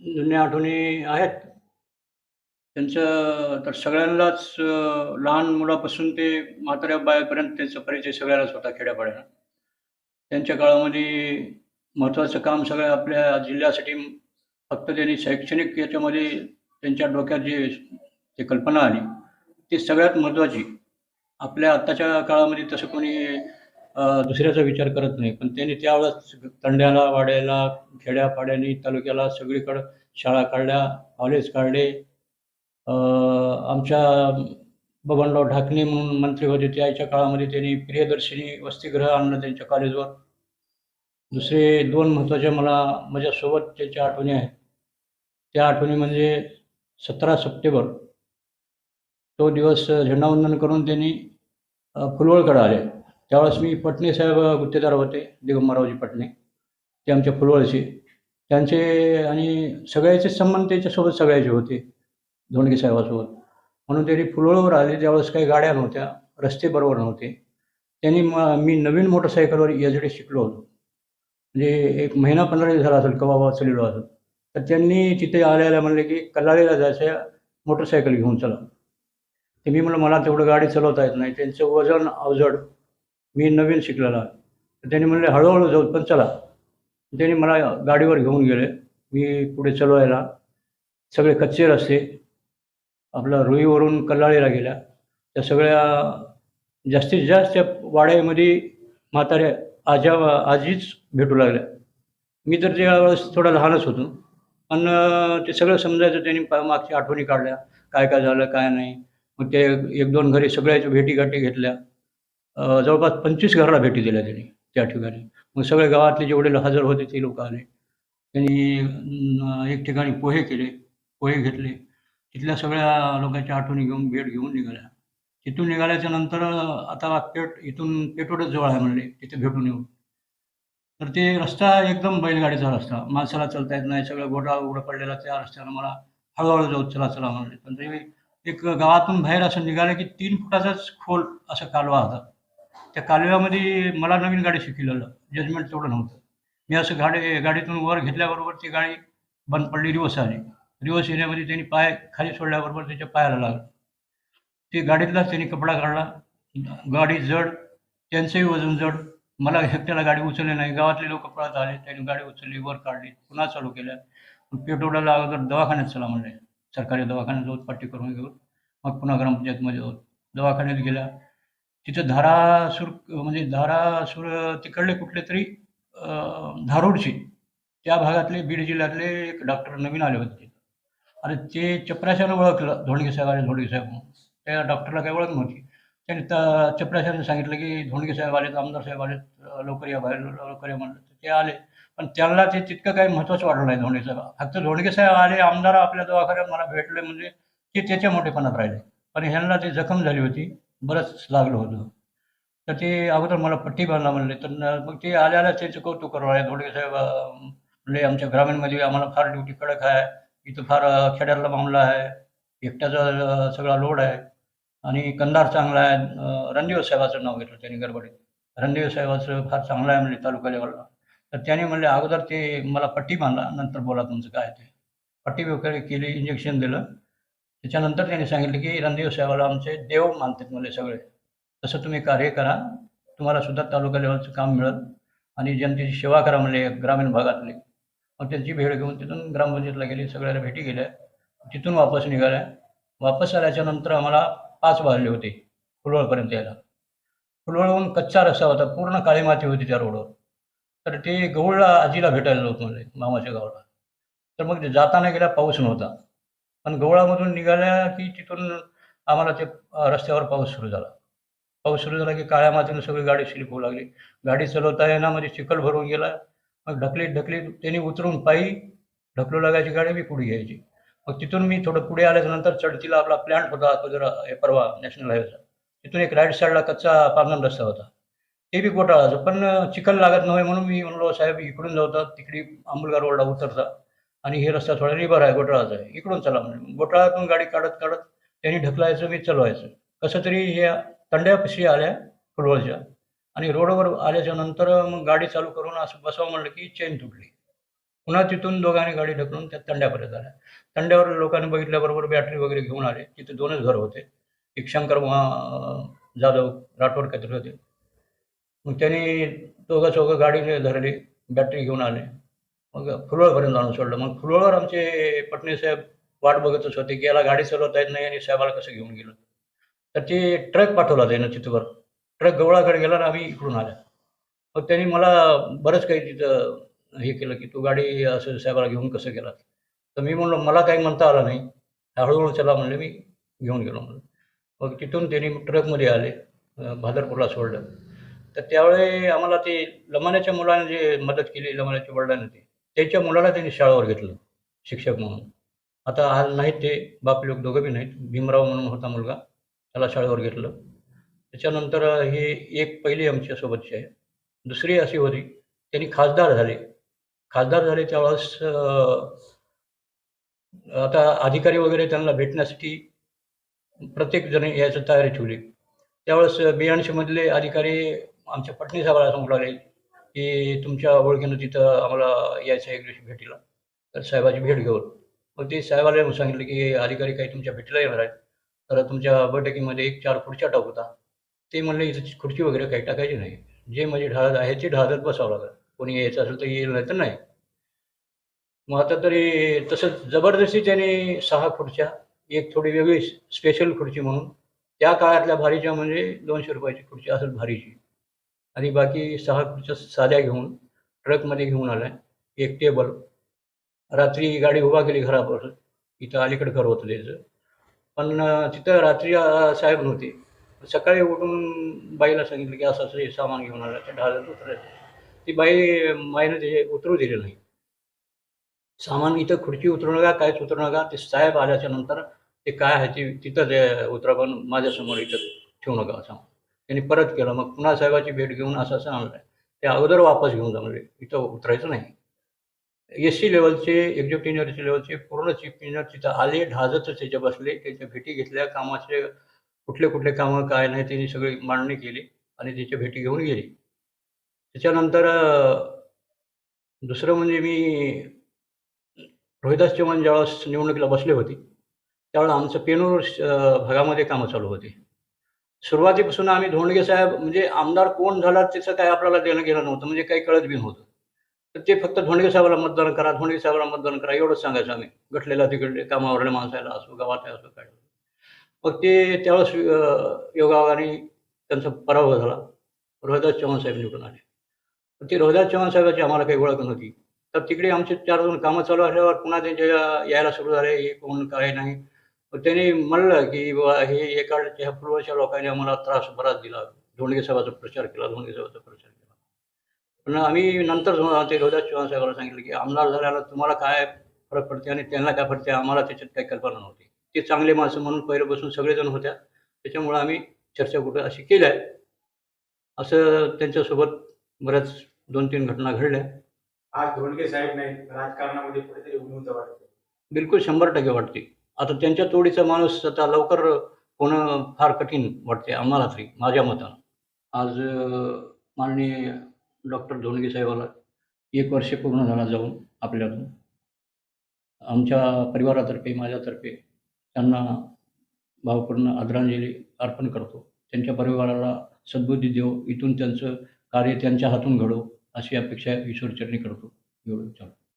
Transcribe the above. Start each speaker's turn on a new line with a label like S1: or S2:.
S1: जुन्या आठवणी आहेत. त्यांचं तर सगळ्यांनाच लहान मुलापासून ते म्हाताऱ्या बायापर्यंत त्यांचा परिचय सगळ्यालाच होता खेड्यापाड्याला. त्यांच्या काळामध्ये महत्त्वाचं काम सगळं आपल्या जिल्ह्यासाठी फक्त त्यांनी शैक्षणिक याच्यामध्ये त्यांच्या डोक्यात जी कल्पना आली, ती सगळ्यात महत्त्वाची. आपल्या आत्ताच्या काळामध्ये तसं कोणी दुसऱ्याचा विचार करत नाही. पण त्यांनी त्यावेळेस तंड्याला, वाड्याला, खेड्यापाड्यानी, तालुक्याला सगळीकडं शाळा काढल्या, कॉलेज काढले. आमच्या बबनराव ढाकणे म्हणून मंत्री होते त्याच्या काळामध्ये त्यांनी प्रियदर्शिनी वसतिगृह आणलं त्यांच्या कॉलेजवर. दुसरे 2 महत्त्वाचे मला माझ्यासोबत त्याच्या आठवणी आहेत. त्या आठवणी म्हणजे 17 सप्टेंबर तो दिवस झेंडावंदन करून त्यांनी फुलवळकडे आले. त्यावेळेस मी पटणे साहेब गुत्तेदार होते, दिगंबररावजी पटणे. ते आमच्या फुलवळचे. त्यांचे आणि सगळ्याचे संबंध त्याच्यासोबत सगळ्याचे होते, धोंडगे साहेबासोबत. म्हणून त्यांनी फुलवळीवर आले त्यावेळेस काही गाड्या नव्हत्या, रस्ते बरोबर नव्हते. त्यांनी मी नवीन मोटरसायकलवर एजडे शिकलो होतो. म्हणजे एक महिना 15 दिवस झाला असेल केव्हा चलेलो असेल. तर त्यांनी तिथे आल्या म्हणले की कल्लाळीला जायचं आहे, मोटरसायकल घेऊन चला. तर मी म्हणलं मला तेवढं गाडी चालवता येत नाही. त्यांचं वजन अवजड, मी नवीन शिकलेला. तर त्यांनी म्हणले हळूहळू जाऊ पण चला. त्यांनी मला गाडीवर घेऊन गेले. मी पुढे चालवायला. सगळे कच्चे रस्ते. आपलं रुईवरून कल्लाळीला गेल्या. त्या सगळ्या जास्तीत जास्त त्या वाड्यामध्ये म्हाताऱ्या आजीच भेटू लागल्या. मी तर त्यावेळेस थोडा लहानच होतो. पण ते सगळं समजायचं. त्यांनी मागच्या आठवणी काढल्या. काय काय झालं, काय नाही. मग ते 1-2 घरी सगळ्याच्या भेटीगाठी घेतल्या. जवळपास 25 घराला भेटी दिल्या त्यांनी त्या ठिकाणी. मग सगळ्या गावातले जेवढे हजर होते ते लोक आले. त्यांनी एक ठिकाणी पोहे केले, पोहे घेतले. तिथल्या सगळ्या लोकांच्या आठवणी घेऊन भेट घेऊन निघाल्या. तिथून निघाल्याच्या नंतर आता इथून पेठोडच जवळ आहे म्हणले, तिथे भेटून येऊ. तर ते रस्ता एकदम बैलगाडीचा रस्ता. माणसाला चालता येत नाही. सगळं गोठा उघडं पडलेला त्या रस्त्यानं मला हळू जाऊ चला म्हणले. पण ते एक गावातून बाहेर असं निघालं की 3 फुटाचाच खोल असा कालवा होता. त्या कालव्यामध्ये मला नवीन गाडी शिकलेलं. जजमेंट तेवढं नव्हतं. मी असं गाडीतून वर घेतल्याबरोबर ती गाडी बंद पडली, रिवर्स आली. रिवर्स येण्यामध्ये त्यांनी पाय खाली सोडल्याबरोबर त्याच्या पायाला लागलं. ते गाडीतलाच त्यांनी कपडा काढला. गाडी जड, त्यांचंही वजन जड. मला एकट्याला गाडी उचलली नाही. गावातले लोक पळत आले. त्यांनी गाडी उचलली, वर काढली, पुन्हा चालू केल्या. पेठोड्याला अगोदर दवाखान्यात चला म्हणले. सरकारी दवाखान्यात जाऊ पट्टी करून घेऊ. मग पुन्हा ग्रामपंचायतमध्ये जाऊ. दवाखान्यात गेल्या. तिथं धारासूर तिकडले कुठले तरी धारूरचे त्या भागातले बीड जिल्ह्यातले एक डॉक्टर नवीन आले होते. आणि ते चपराशानं ओळखलं धोंडगे साहेब म्हणून. त्या डॉक्टरला काही ओळख नव्हती. त्यांनी चपराशाने सांगितलं की धोंडगे साहेब आलेत, आमदार साहेब आलेत, लवकर या बाहेर, लवकर या म्हणलं. तर ते आले. पण त्यांना ते तितकं काही महत्त्वाचं वाटलं नाही धोंडगे साहेब. फक्त धोंडगे साहेब आले, आमदार आपल्या दवाखान्यात मला भेटले म्हणजे ते त्याच्या मोठेपणात राहिले. पण ह्यांना ते जखम झाली होती, बरंच लागलं होतं. तर ते अगोदर मला पट्टी बांधा म्हणले. तर मग ते आल्या त्यांचं कौतुक करू लागले. धोंडगे साहेब म्हणले आमच्या ग्रामीणमध्ये आम्हाला फार ड्युटी कडक आहे. इथं फार खेड्यातला मामला आहे. एकट्याचा सगळा लोड आहे. आणि कंधार चांगला आहे. रणदिवे साहेबाचं नाव घेतलं त्यांनी गडबडीत. रणदिवे साहेबाचं फार चांगलं आहे म्हणले तालुका लेवलला. तर त्यांनी म्हणले अगोदर ते मला पट्टी बांधा, नंतर बोला तुमचं काय ते. पट्टी वगैरे केली, इंजेक्शन दिलं. त्याच्यानंतर त्यांनी सांगितलं की रणदिवे साहेबाला आमचे देव मानतात म्हणले सगळे. तसं तुम्ही कार्य करा. तुम्हाला सुद्धा तालुका लेवलचं काम मिळेल आणि जनतेची सेवा करा म्हणले ग्रामीण भागातली. मग त्यांची भेट घेऊन तिथून ग्रामपंचायतला गेली. सगळ्याला भेटी गेल्या. तिथून वापस निघाल्या. वापस आल्याच्या नंतर आम्हाला 5 वाजले होते फुलवळपर्यंत यायला. फुलवळहून कच्चा रस्ता होता. पूर्ण काळी माती होती त्या रोडवर. तर ते गौळला आजीला भेटायला होतं म्हणले, मामाच्या गावाला. तर मग जाताना गेला पाऊस नव्हता. पण गवळामधून निघाल्या की तिथून आम्हाला ते रस्त्यावर पाऊस सुरू झाला. पाऊस सुरू झाला की काळ्या मातीनं सगळी गाडी स्लिप होऊ लागली. गाडी चालवता येण्यामध्ये चिखल भरून गेला. मग ढकलीत त्यांनी उतरून पायी ढकलू लागायची गाडी, मी पुढे घ्यायची. मग तिथून मी थोडं पुढे आल्याच्यानंतर चढतीला आपला प्लॅन्ट होता तो जरा परवा नॅशनल हायवेचा. तिथून एक राईट साईडला कच्चा पांढरा रस्ता होता. ते बी घोटाळाचं. पण चिखल लागत नव्हे म्हणून मी म्हणलो साहेब इकडून जाऊता, तिकडे आंबुलगा रोडला उतरता आणि हे रस्ता थोडा रिव्हर आहे, घोटाळाचा आहे, इकडून चला म्हणजे. घोटाळ्यातून गाडी काढत त्यांनी ढकलायचं, मी चालवायचं. कसं तरी ह्या तंड्यापाशी आल्या फुलवळच्या आणि रोडवर आल्याच्या नंतर मग गाडी चालू करून असं बसावं म्हणलं की चेन तुटली. पुन्हा तिथून दोघांनी गाडी ढकलून त्या तंड्यापर्यंत आल्या. तंड्यावर लोकांनी बघितल्याबरोबर बॅटरी वगैरे घेऊन आले. तिथे 2च घरं होते. एक शंकर जाधव राठोड काहीतरी होते. मग त्यांनी दोघं-चौघं गाडीने धरली, बॅटरी घेऊन आले. मग फुलवळपर्यंत आणून सोडलं. मग फुलवळवर आमचे पटणे साहेब वाट बघतच होते, की याला गाडी चालवता येत नाही आणि साहेबाला कसं घेऊन गेलं. तर ते ट्रक पाठवला त्यानं तिथवर. ट्रक गवळाकडे गेला आणि आम्ही इकडून आलो. मग त्यांनी मला बरंच काही तिथं हे केलं, की "तू गाडी असं साहेबाला घेऊन कसं गेलास?" तर मी म्हणलो, "मला काही म्हणता आलं नाही. हळू चला" म्हणले, "मी घेऊन गेलो" म्हणलं. मग तिथून त्यांनी ट्रकमध्ये आले. भादरपूरला सोडलं. तर त्यावेळी आम्हाला ते लमाण्याच्या मुलाने जे मदत केली, लमाण्याच्या वडिलांनी त्यांच्या मुलाला त्यांनी शाळेवर घेतलं, शिक्षक म्हणून. आता आज नाहीत ते, बाप लोक दोघं बी नाहीत. भीमराव म्हणून होता मुलगा, त्याला शाळेवर घेतलं. त्याच्यानंतर ही एक पहिली आमच्यासोबतची आहे. दुसरी अशी होती, त्यांनी खासदार झाले. खासदार झाले त्यावेळेस आता अधिकारी वगैरे त्यांना भेटण्यासाठी प्रत्येक जण यायची तयारी ठेवली. त्यावेळेस BNCमधले अधिकारी आमच्या पटणे साहेबाला सांगू लागले, की तुमच्या ओळखीनं तिथं आम्हाला यायचं आहे एक दिवशी भेटीला. तर साहेबाची भेट घेऊन. मग ते साहेबाला येऊन सांगितलं, की अधिकारी काही तुमच्या भेटीला येणार आहेत. तर तुमच्या बैठकीमध्ये 1-4 खुर्च्या टाकूता. ते म्हणले, "इथं खुर्ची वगैरे काही टाकायची नाही. जे म्हणजे ढाळत आहे ते ढाळत बसावं लागेल. कोणी यायचं असेल तर येईल, नाही तर नाही." मग आता तरी तसंच जबरदस्ती त्यांनी 6 खुर्च्या, एक थोडी वेगळी स्पेशल खुर्ची म्हणून, त्या काळातल्या भारीच्या म्हणजे ₹200 ची खुर्ची असेल भारीची आणि बाकी 6 खुर्च्या साध्या घेऊन ट्रकमध्ये घेऊन आल्या. एक टेबल. रात्री गाडी उभा केली घरापासून. इथं अलीकडे घर होतं त्याचं. पण तिथं रात्री साहेब नव्हते. सकाळी उठून बाईला सांगितलं, की असं-असं हे सामान घेऊन आलं. ते ढाळत उतरायचं. ती माईनं ते उतरू दिलं नाही. सामान इथं खुर्ची उतरू नका, काहीच उतरू नका. ते साहेब आल्याच्या नंतर ते काय आहे ते तिथं ते उतरा, पण माझ्यासमोर इथं ठेवू नका असं. त्यांनी परत केलं. मग पुन्हा साहेबाची भेट घेऊन असं-असं आणलंय. ते अगोदर वापस घेऊन जा म्हणले. इथं उतरायचं नाही. एस-सी लेव्हलचे, एक्झिक्युटिव्ह इंजिनिअरचे लेव्हलचे पूर्ण चीफ इंजिनिअर तिथं आले, ढाजतच त्याच्या बसले. त्यांच्या भेटी घेतल्या. कामाचे कुठले-कुठले कामं काय नाही त्यांनी सगळी मांडणी केली आणि त्याच्या भेटी घेऊन गेली. त्याच्यानंतर दुसरं म्हणजे मी रोहिदास चव्हाण ज्यावेळेस निवडणुकीला बसले होते, त्यावेळेला आमचं पेनूर भागामध्ये कामं चालू होती. सुरुवातीपासून आम्ही धोंडगे साहेब म्हणजे आमदार कोण झाला त्याचं काही आपल्याला देणं-घेणं नव्हतं. म्हणजे काही कळत बी नव्हतं. तर ते फक्त धोंडगे साहेबाला मतदान करा, धोंडगे साहेबाला मतदान करा एवढंच सांगायचो आम्ही. गठलेल्या तिकडले कामावरल्या माणसाला असो, गावातल्या असो काय. मग ते त्यावेळेस योगायोगाने त्यांचा पराभव झाला. रोहिदास चव्हाण साहेब निवडून आले. पण ते रोहिदास चव्हाण साहेबांची आम्हाला काही ओळख नव्हती. तर तिकडे आमचे 4 कामं चालू असल्यावर पुन्हा त्यांच्या यायला सुरू झाले. हे कोण, काय नाही. मग त्यांनी म्हणलं, की बाबा हे एकाच्या पूर्वच्या लोकांनी आम्हाला त्रास बराच दिला. धोंडगे साहेबाचा प्रचार केला, धोंडगे साहेबाचा प्रचार केला. पण आम्ही नंतर ते रोहिदास चव्हाण साहेबांना सांगितलं, की आमदार झाल्यानं तुम्हाला काय फरक पडते आणि त्यांना काय पडते आम्हाला त्याच्यात काही कल्पना नव्हती. ते चांगले माणसं म्हणून पहिल्यापासून सगळेजण होत्या. त्याच्यामुळं आम्ही चर्चा कुठं अशी केल्या. असं त्यांच्यासोबत बऱ्याच 2-3 घटना घडल्या.
S2: आज धोंडगे साहेब नाहीत, राजकारणामध्ये कुठेतरी उणीव वाटते.
S1: बिलकुल 100% वाटते. आता त्यांच्या तोडीचा माणूस आता लवकर होणं फार कठीण वाटते आम्हाला तरी, माझ्या मतानं. आज माननीय डॉक्टर धोंडगे साहेबाला 1 वर्ष पूर्ण झाला जाऊन आपल्यातून. आमच्या परिवारातर्फे, माझ्यातर्फे त्यांना भावपूर्ण आदरांजली अर्पण करतो. त्यांच्या परिवाराला सद्बुद्धी देवो, इथून त्यांचं कार्य त्यांच्या हातून घडो, अशी अपेक्षा ईश्वरचरणी करतो. एवढं विचारतो.